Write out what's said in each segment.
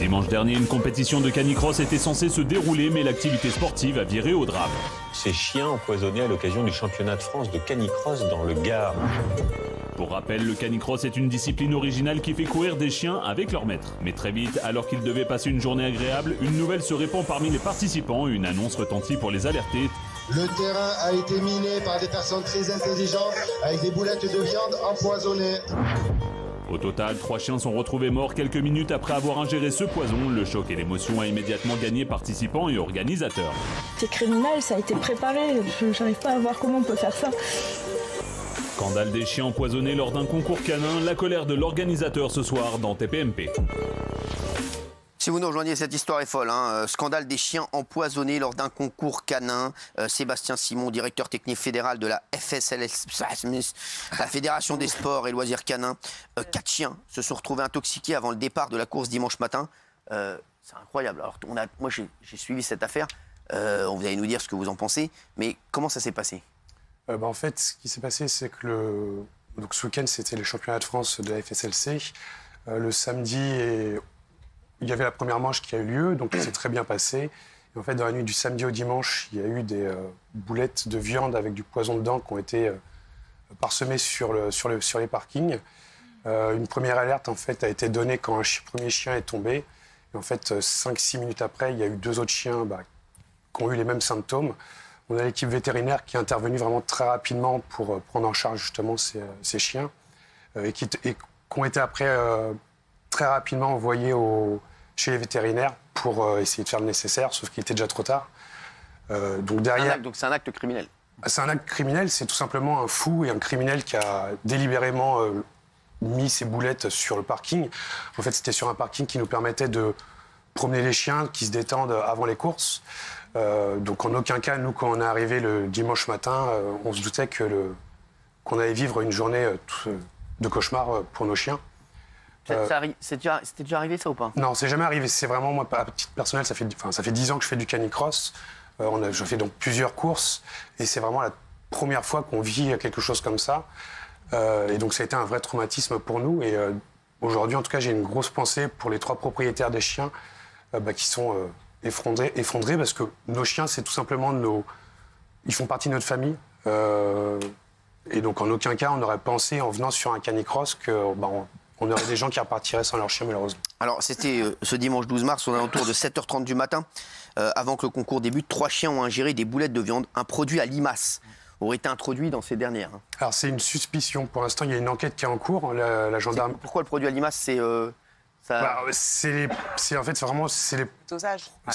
Dimanche dernier, une compétition de canicross était censée se dérouler, mais l'activité sportive a viré au drame. Ces chiens empoisonnés à l'occasion du championnat de France de canicross dans le Gard. Pour rappel, le canicross est une discipline originale qui fait courir des chiens avec leur maître. Mais très vite, alors qu'ils devaient passer une journée agréable, une nouvelle se répand parmi les participants. Une annonce retentit pour les alerter. Le terrain a été miné par des personnes très intelligentes avec des boulettes de viande empoisonnées. Au total, 3 chiens sont retrouvés morts quelques minutes après avoir ingéré ce poison. Le choc et l'émotion a immédiatement gagné participants et organisateurs. C'est criminel, ça a été préparé. Je n'arrive pas à voir comment on peut faire ça. Scandale des chiens empoisonnés lors d'un concours canin. La colère de l'organisateur ce soir dans TPMP. Si vous nous rejoignez, cette histoire est folle. Scandale des chiens empoisonnés lors d'un concours canin. Sébastien Simon, directeur technique fédéral de la FSLS, la Fédération des sports et loisirs canins. 4 chiens se sont retrouvés intoxiqués avant le départ de la course dimanche matin. C'est incroyable. Alors, moi, j'ai suivi cette affaire. Vous allez nous dire ce que vous en pensez. Mais comment ça s'est passé ? En fait, ce qui s'est passé, c'est que donc, ce week-end, c'était les championnats de France de la FSLC. Le samedi, il y avait la première manche qui a eu lieu, donc ça s'est très bien passé. Et en fait, dans la nuit du samedi au dimanche, il y a eu des boulettes de viande avec du poison dedans qui ont été parsemées sur les parkings. Une première alerte, en fait, a été donnée quand un premier chien est tombé. Et en fait, 5-6 minutes après, il y a eu 2 autres chiens qui ont eu les mêmes symptômes. On a l'équipe vétérinaire qui est intervenue vraiment très rapidement pour prendre en charge justement ces chiens et qui ont été après très rapidement envoyés chez les vétérinaires pour essayer de faire le nécessaire, sauf qu'il était déjà trop tard. Donc derrière, donc c'est un acte criminel. C'est un acte criminel, c'est tout simplement un fou et un criminel qui a délibérément mis ses boulettes sur le parking. En fait, c'était sur un parking qui nous permettait de promener les chiens qui se détendent avant les courses. Donc en aucun cas, nous, quand on est arrivé le dimanche matin, on se doutait qu'on allait vivre une journée de cauchemar pour nos chiens. C'était déjà arrivé ça ou pas ? Non, c'est jamais arrivé. C'est vraiment, moi, à titre personnel, ça fait 10 ans que je fais du canicross. Je fais donc plusieurs courses et c'est vraiment la première fois qu'on vit quelque chose comme ça. Et donc ça a été un vrai traumatisme pour nous. Et aujourd'hui, en tout cas, j'ai une grosse pensée pour les 3 propriétaires des chiens qui sont effondrés parce que nos chiens, c'est tout simplement ils font partie de notre famille. Et donc en aucun cas, on n'aurait pensé en venant sur un canicross on aurait des gens qui repartiraient sans leur chien, malheureusement. Alors, c'était ce dimanche 12 mars, aux alentours de 7h30 du matin. Avant que le concours débute, 3 chiens ont ingéré des boulettes de viande. Un produit à limaces aurait été introduit dans ces dernières. Alors, c'est une suspicion. Pour l'instant, il y a une enquête qui est en cours. La gendarme... Pourquoi le produit à limaces, c'est... C'est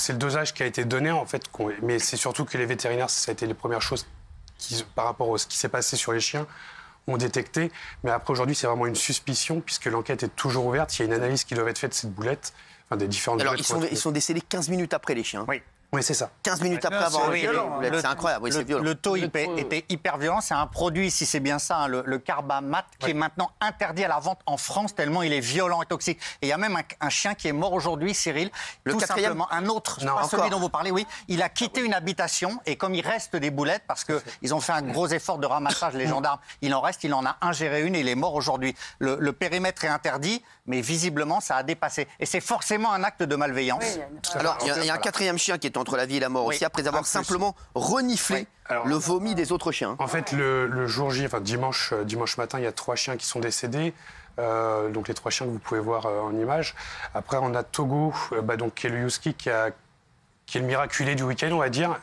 le dosage qui a été donné, en fait. Mais c'est surtout que les vétérinaires, ça a été les premières choses par rapport à ce qui s'est passé sur les chiens, ont détecté. Mais après, aujourd'hui, c'est vraiment une suspicion, puisque l'enquête est toujours ouverte. Il y a une analyse qui doit être faite de cette boulette, des différentes boulettes. Alors, ils sont décédés 15 minutes après, les chiens. Oui, c'est ça. 15 minutes après avoir ingéré les boulettes. C'est incroyable, c'est violent. Le taux était hyper violent. C'est un produit, si c'est bien ça, le carbamate, qui est maintenant interdit à la vente en France, tellement il est violent et toxique. Et il y a même un chien qui est mort aujourd'hui, Cyril. Le quatrième, simplement, un autre, pas celui dont vous parlez, oui. Il a quitté une habitation et comme il reste des boulettes, parce qu'ils ont fait un gros effort de ramassage, les gendarmes, il en a ingéré une et il est mort aujourd'hui. Le périmètre est interdit, mais visiblement, ça a dépassé. Et c'est forcément un acte de malveillance. Alors, il y a un 4e chien qui est entre la vie et la mort aussi, après avoir simplement reniflé le vomi des autres chiens. En fait, le jour J, dimanche matin, il y a 3 chiens qui sont décédés. Donc les 3 chiens que vous pouvez voir en image. Après, on a Togo, qui est le husky qui est le miraculé du week-end, on va dire,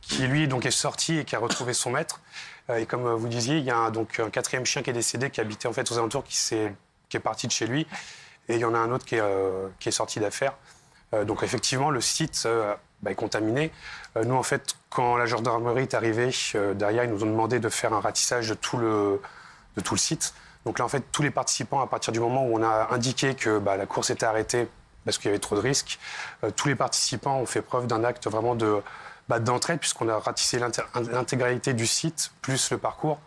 qui lui donc est sorti et qui a retrouvé son maître. Et comme vous disiez, il y a un 4e chien qui est décédé, qui habitait en fait aux alentours, qui est parti de chez lui. Et il y en a un autre qui est sorti d'affaires. Donc effectivement, le site est contaminé. Nous, en fait, quand la gendarmerie est arrivée, derrière, ils nous ont demandé de faire un ratissage de tout le site. Donc là, en fait, tous les participants, à partir du moment où on a indiqué que la course était arrêtée parce qu'il y avait trop de risques, tous les participants ont fait preuve d'un acte vraiment d'entraide, puisqu'on a ratissé l'intégralité du site, plus le parcours,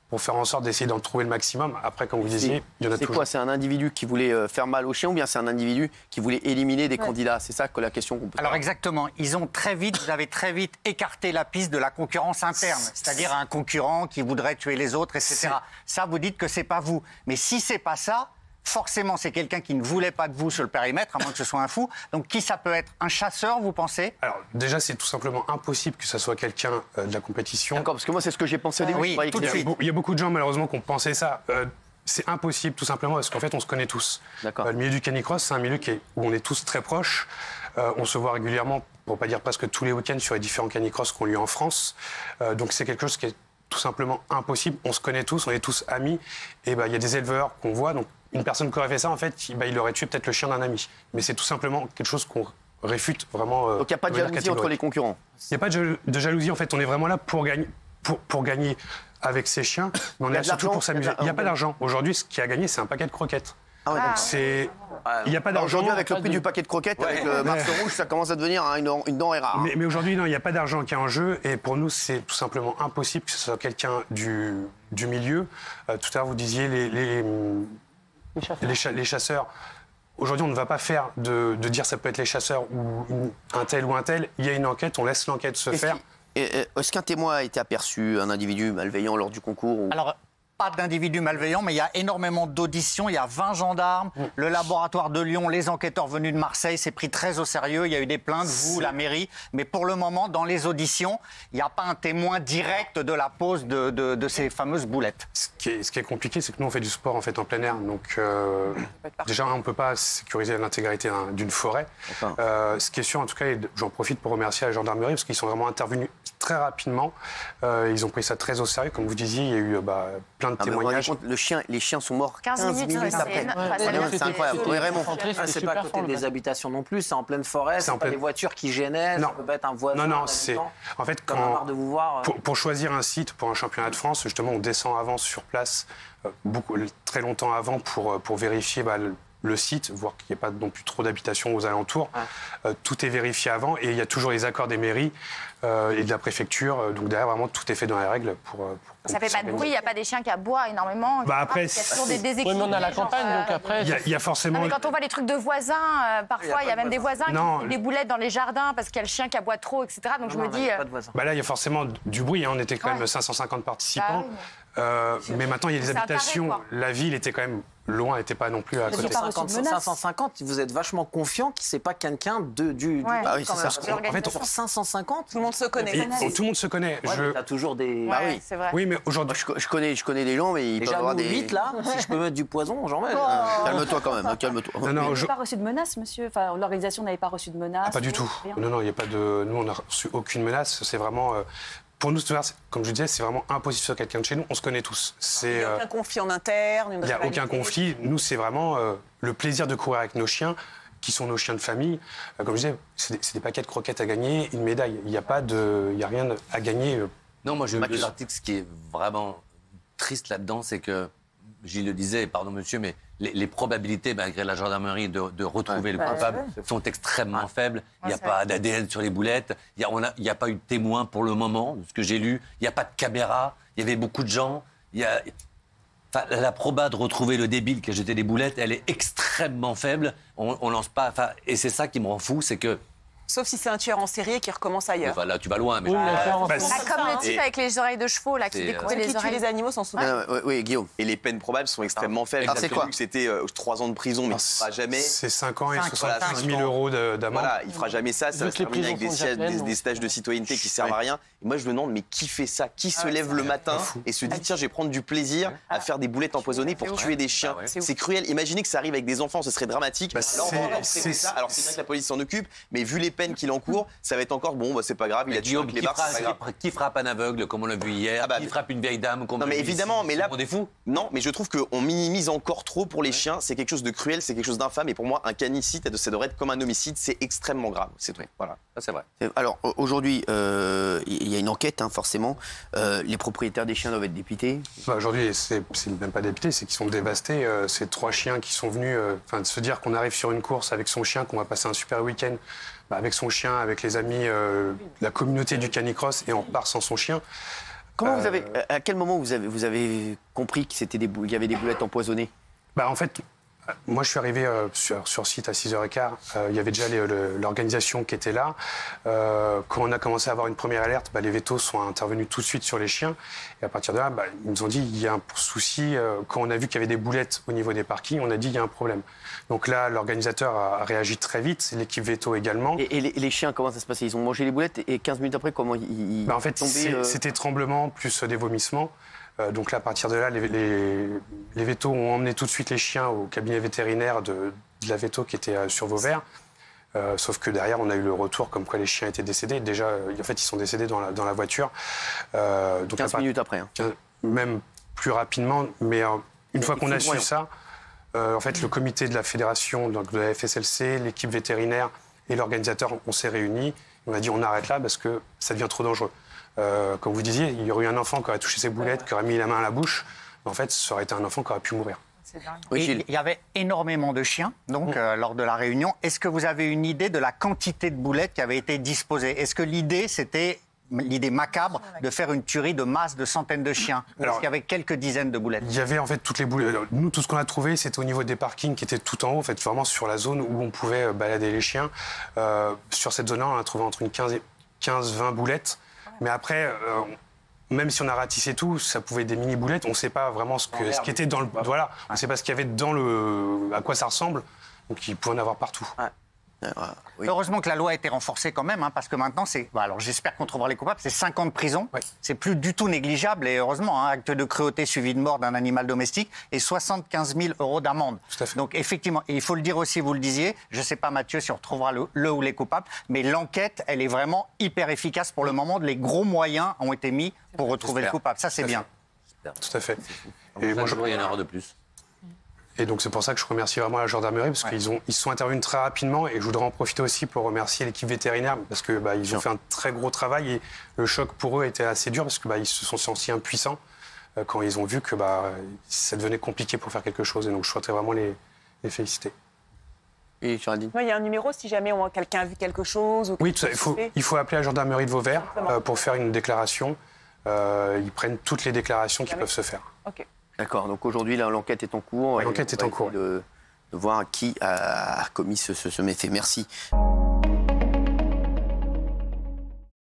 pour faire en sorte d'essayer d'en trouver le maximum. Après, comme vous disiez, il y en a toujours. C'est quoi ? C'est un individu qui voulait faire mal aux chiens ou bien c'est un individu qui voulait éliminer des candidats ? C'est ça que la question qu'on peut Alors exactement. Vous avez très vite écarté la piste de la concurrence interne. C'est-à-dire un concurrent qui voudrait tuer les autres, etc. Ça, vous dites que c'est pas vous. Mais si c'est pas ça, forcément, c'est quelqu'un qui ne voulait pas de vous sur le périmètre, à moins que ce soit un fou. Donc, qui ça peut être? Un chasseur, vous pensez? Alors, déjà, c'est tout simplement impossible que ça soit quelqu'un de la compétition. D'accord, parce que moi, c'est ce que j'ai pensé au début. oui, tout de suite. Il y a beaucoup de gens, malheureusement, qui ont pensé ça. C'est impossible, tout simplement, parce qu'en fait, on se connaît tous. D'accord. Le milieu du canicross, c'est un milieu où on est tous très proches. On se voit régulièrement, pour pas dire presque tous les week-ends, sur les différents canicross qui ont lieu en France. Donc, c'est quelque chose qui est tout simplement impossible. On se connaît tous, on est tous amis. Et il y a des éleveurs qu'on voit. Donc, une personne qui aurait fait ça, en fait, il aurait tué peut-être le chien d'un ami. Mais c'est tout simplement quelque chose qu'on réfute vraiment. Donc, il n'y a pas de jalousie entre les concurrents? Il n'y a pas de jalousie. En fait, on est vraiment là pour gagner. Pour gagner avec ces chiens, mais on est là surtout pour s'amuser. Il n'y a pas d'argent. Aujourd'hui, ce qui a gagné, c'est un paquet de croquettes. Ah ouais, donc il n'y a pas d'argent. Aujourd'hui, avec le prix du paquet de croquettes, avec le marque rouge, ça commence à devenir une denrée rare. Mais aujourd'hui, non, il n'y a pas d'argent qui est en jeu. Et pour nous, c'est tout simplement impossible que ce soit quelqu'un du milieu. Tout à l'heure, vous disiez les chasseurs. Aujourd'hui, on ne va pas faire de dire ça peut être les chasseurs ou un tel ou un tel. Il y a une enquête, on laisse l'enquête se faire. Est-ce qu'un témoin a été aperçu, un individu malveillant lors du concours ou... Alors, pas d'individus malveillants, mais il y a énormément d'auditions. Il y a 20 gendarmes, le laboratoire de Lyon, les enquêteurs venus de Marseille, c'est pris très au sérieux. Il y a eu des plaintes, vous, la mairie. Mais pour le moment, dans les auditions, il n'y a pas un témoin direct de la pose de ces fameuses boulettes. Ce qui est compliqué, c'est que nous, on fait du sport en fait en plein air. Donc, déjà, on ne peut pas sécuriser l'intégrité d'une forêt. Ce qui est sûr, en tout cas, et j'en profite pour remercier la gendarmerie, parce qu'ils sont vraiment intervenus très rapidement. Ils ont pris ça très au sérieux. Comme vous disiez, il y a eu plein de témoignages. Les chiens sont morts 15 minutes après. C'est incroyable. Oui, Raymond. C'est pas à côté des habitations non plus, c'est en pleine forêt, c'est pas des voitures qui gênaient, ça peut pas être un voisin. Non, c'est... En fait, de vous voir. Pour choisir un site pour un championnat de France, justement, on descend avant sur place, très longtemps avant, pour vérifier le site, voir qu'il n'y ait pas non plus trop d'habitations aux alentours. Tout est vérifié avant et il y a toujours les accords des mairies et de la préfecture. Donc derrière, vraiment, tout est fait dans les règles pour ça fait pas de bruit, il n'y a pas des chiens qui aboient énormément. Après, il y a toujours des déséquilibres. Oui, mais on a la campagne, donc après... Il y a forcément... Non, mais quand on voit les trucs de voisins, parfois, il y a même des voisins qui font des boulettes dans les jardins parce qu'il y a le chien qui aboie trop, etc. Donc je me dis... Là, il y a forcément du bruit. On était quand même 550 participants. Mais maintenant, il y a des habitations. La ville était quand même loin, n'était pas non plus à côté. 550, vous êtes vachement confiant que c'est pas quelqu'un du... Ah oui, c'est ça. En fait, sur 550, tout le monde se connaît. Tout le monde se connaît. T'as toujours des... Oui, c'est vrai. Oui, mais aujourd'hui... Je connais des gens, mais ils peuvent avoir des... 8, là, si je peux mettre du poison, j'en mets. Calme-toi quand même, calme-toi. Vous n'avez pas reçu de menaces, monsieur? Enfin, l'organisation n'avait pas reçu de menaces? Pas du tout. Non, il n'y a pas de... Nous, on n'a reçu aucune menace. C'est vraiment... Pour nous, comme je disais, c'est vraiment impossible sur quelqu'un de chez nous. On se connaît tous. Il n'y a aucun conflit en interne. Il n'y a aucun conflit. Nous, c'est vraiment le plaisir de courir avec nos chiens, qui sont nos chiens de famille. Comme je disais, c'est des paquets de croquettes à gagner, une médaille. Il n'y a rien à gagner. Non, moi, je veux l'article. Ce qui est vraiment triste là-dedans, c'est que, Gilles le disait, pardon monsieur, mais les probabilités, malgré la gendarmerie, de retrouver le coupable sont extrêmement faibles. Il n'y a pas d'ADN sur les boulettes. Il n'y a pas eu de témoin pour le moment, de ce que j'ai lu. Il n'y a pas de caméra. Il y avait beaucoup de gens. La proba de retrouver le débile qui a jeté des boulettes, elle est extrêmement faible. On lance pas... Et c'est ça qui me rend fou, c'est que... Sauf si c'est un tueur en série qui recommence ailleurs. Enfin, là, tu vas loin. Mais comme le type avec les oreilles de chevaux, là, qui découpait les oreilles. Les animaux s'en souviennent. Oui, Guillaume. Et les peines probables sont extrêmement faibles. C'est quoi? C'était 3 ans de prison, mais il ne fera jamais. C'est 5 ans et 75 000 euros d'amende. Voilà, il ne fera jamais ça. Ça va se terminer avec des stages de citoyenneté qui ne servent à rien. Et moi, je me demande, mais qui fait ça? Qui se lève le matin et se dit, tiens, je vais prendre du plaisir à faire des boulettes empoisonnées pour tuer des chiens? C'est cruel. Imaginez que ça arrive avec des enfants, ce serait dramatique. Alors, c'est bien que la police s'en occupe, mais vu les peines qu'il encourt, ça va être encore c'est pas grave, il a tué les barres, c'est pas grave. Qui frappe un aveugle, comme on l'a vu hier? Qui frappe une vieille dame, comme on l'a vu évidemment, mais là, des fous. Non, mais je trouve qu'on minimise encore trop pour les chiens. C'est quelque chose de cruel, c'est quelque chose d'infâme. Et pour moi, un canicide, ça devrait être comme un homicide. C'est extrêmement grave. C'est tout. Voilà, ça c'est vrai. Alors aujourd'hui, il y a une enquête, forcément. Les propriétaires des chiens doivent être dépités. Aujourd'hui, c'est même pas dépités, c'est qu'ils sont dévastés. C'est 3 chiens qui sont venus. De se dire qu'on arrive sur une course avec son chien, qu'on va passer un super week-end. Avec son chien, avec les amis, la communauté du canicross, et on repart sans son chien. Comment à quel moment vous avez compris qu'il y avait des boulettes empoisonnées? En fait, Moi, je suis arrivé sur site à 6h15. Il y avait déjà l'organisation qui était là. Quand on a commencé à avoir une première alerte, les vétos sont intervenus tout de suite sur les chiens. Et à partir de là, ils nous ont dit il y a un souci. Quand on a vu qu'il y avait des boulettes au niveau des parkings, on a dit il y a un problème. Donc là, l'organisateur a réagi très vite, l'équipe véto également. Et les chiens, comment ça se passait? Ils ont mangé les boulettes et 15 minutes après, comment ils en fait, c'était tremblement plus des vomissements. Donc là, à partir de là, les vétos ont emmené tout de suite les chiens au cabinet vétérinaire de la véto qui était sur Vauvert. Sauf que derrière, on a eu le retour comme quoi les chiens étaient décédés. Déjà, en fait, ils sont décédés dans la voiture. Donc 15 minutes après. Hein. Même plus rapidement. Mais une fois qu'on a su ça, en fait, le comité de la fédération, donc de la FSLC, l'équipe vétérinaire et l'organisateur, on s'est réunis. On a dit on arrête là parce que ça devient trop dangereux. Comme vous disiez, il y aurait eu un enfant qui aurait touché ses boulettes, qui aurait mis la main à la bouche. En fait, ça aurait été un enfant qui aurait pu mourir. Il y avait énormément de chiens donc, lors de la réunion. Est-ce que vous avez une idée de la quantité de boulettes qui avait été disposée? Est-ce que l'idée, c'était l'idée macabre de faire une tuerie de masse de centaines de chiens? Est-ce qu'il y avait quelques dizaines de boulettes? Il y avait en fait toutes les boulettes. Nous, tout ce qu'on a trouvé, c'était au niveau des parkings qui étaient tout en haut, en fait, vraiment sur la zone où on pouvait balader les chiens. Sur cette zone-là, on a trouvé entre une 15-20 boulettes. Mais après, même si on a ratissé tout, ça pouvait être des mini-boulettes. On ne sait pas vraiment ce qui était dans le... Voilà, on ne sait pas ce qu'il y avait dans le... à quoi ça ressemble. Donc il pouvait en avoir partout. Oui. Heureusement que la loi a été renforcée quand même, parce que maintenant, alors j'espère qu'on trouvera les coupables, c'est 5 ans de prison. Oui. C'est plus du tout négligeable, et heureusement, acte de cruauté suivi de mort d'un animal domestique, et 75 000 € d'amende. Donc effectivement, et il faut le dire aussi, vous le disiez, je ne sais pas Mathieu si on retrouvera le ou les coupables, mais l'enquête, elle est vraiment hyper efficace pour le moment. Les gros moyens ont été mis pour retrouver le coupable. Ça, c'est bien. Tout à fait. Et moi, il y en aura de plus. Et donc c'est pour ça que je remercie vraiment la gendarmerie parce qu'ils sont intervenus très rapidement, et je voudrais en profiter aussi pour remercier l'équipe vétérinaire parce que ils ont fait un très gros travail, et le choc pour eux était assez dur parce que ils se sont sentis impuissants quand ils ont vu que ça devenait compliqué pour faire quelque chose, et donc je souhaiterais vraiment les féliciter. Et Géraldine? Il y a un numéro si jamais quelqu'un a vu quelque chose ou oui, il faut appeler la gendarmerie de Vauvert pour faire une déclaration. Ils prennent toutes les déclarations qui peuvent se faire. Ok. D'accord, donc aujourd'hui, l'enquête est en cours. L'enquête est en cours. De voir qui a commis ce méfait. Merci.